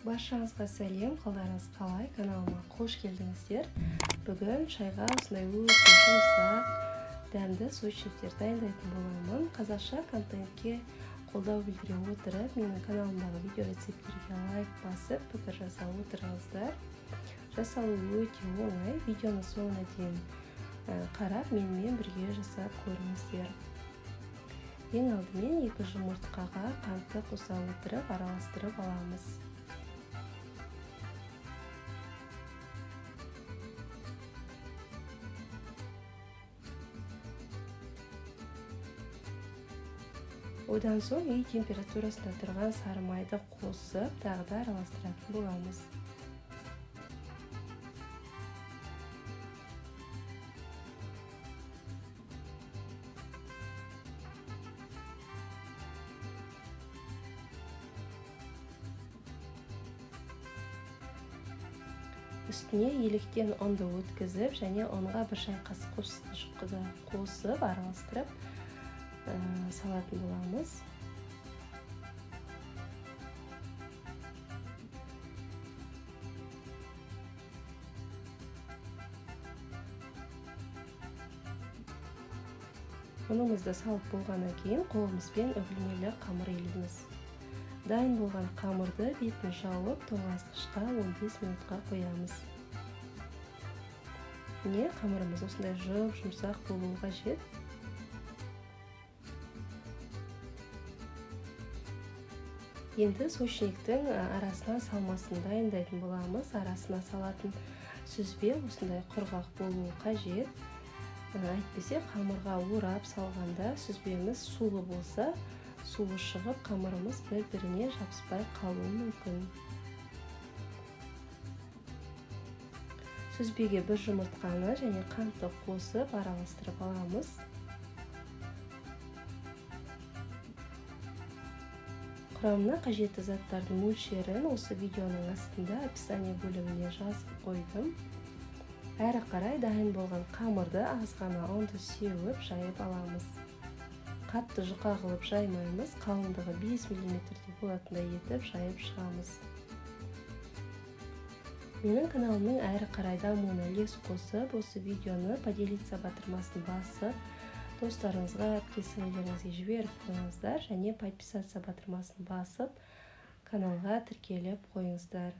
Баршаңызға сәлем, қалдарыңыз қалай? Каналыма қош келдіңіздер. Бүгін шайға осындай өте жұмсақ, дәмді сочниктер дайындайтын боламын. Қазақша контентке қолдау білдіре отырып, менің каналымдағы видео рецепттерге лайк басып, пікір жасап отырыңыздар. Жасалу өте оңай. Видеоны соңына дейін қарап, менімен бірге жасап көріңіздер. Ең алдымен 2 жұмыртқаға қантты қоса отырып, араластырып аламыз. Одан соң үй температурасында тұрған сары майды қосып, тағы да араластыратын боламыз. Үстіне електен ұнды өткізіп, және ұнға 1 шай қасық қосып, араластырып салатын боламыз. Ұнымызды салып болғаннан кейін қолымызбен үгілмелі қамыр илейміз. Дайын болған қамырды бетін жауып, тоңазытқышқа 15 минутқа қоямыз. Міне, қамырымыз осындай жұмсақ болуы қажет. Енді сочниктің арасына салмасын дайындайтын боламыз. Арасына салатын сүзбе осындай құрғақ болуы қажет. Әйтпесе қамырға орап салғанда сүзбеміз сулы болса, суы шығып, қамырымыз бір-біріне жабыспай қалуы мүмкін. Сүзбеге 1 жұмыртқаны және қантты қосып араластырып аламыз. Құрамына қажетті заттардың мөлшерін осы видеоның астында описание бөлігіне жазып қойдым. Әрі қарай дайын болған қамырды аз ғана ұнды сеуіп жайып аламыз. Қатты жұқа қылып жаймаймыз, қалыңдығы 5 мм болатындай етіп жайып шығамыз. Менің каналымның әрі қарай дамуына үлес қосып, осы видеоны поделиться батырмасын басып, достарыңызға, әріптестеріңізге жіберіп қойыңыздар, және подписаться батырмасын басып, каналға тіркеліп қойыңыздар.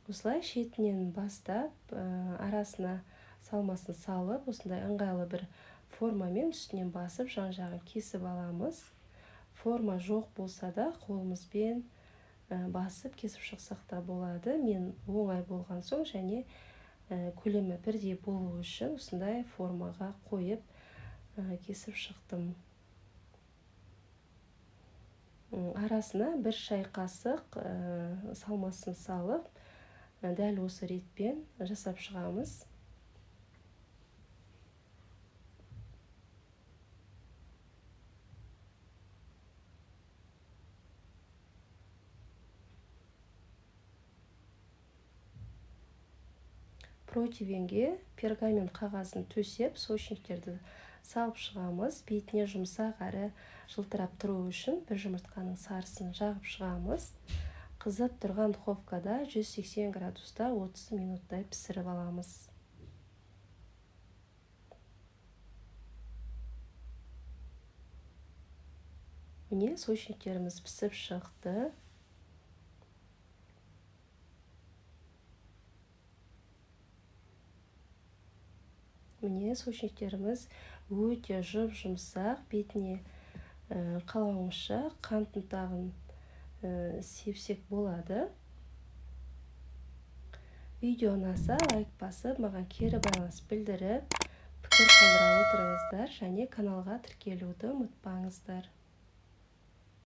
Осылай шетінен бастап, арасына салмасын салып, осындай ыңғайлы бір формамен үстінен басып, жан-жағын кесіп аламыз. Форма жоқ болса да, қолымызбен басып кесіп шықсақ та болады. Мен оңай болған соң және көлемі бірдей болу үшін осындай формаға қойып кесіп шықтым. Арасына 1 шай қасық салмасын салып, дәл осы ретпен жасап шығамыз. Противенге пергамент қағазын төсеп, сочниктерді салып шығамыз. Бетіне жұмсақ әрі жылтырап тұру үшін 1 жұмыртқаның сарысын жағып шығамыз. Қызып тұрған духовкада 180 градуста 30 минуттай пісіріп аламыз. Міне, сочниктеріміз пісіп шықты. Міне, сочниктеріміз өте жұмсақ, бетіне қалауыңызша қант ұнтағын сепсек болады. Видео ұнаса лайк басып, маған кері байланыс білдіріп, пікір қалдыра отырыңыздар, және каналға тіркелуді ұмытпаңыздар.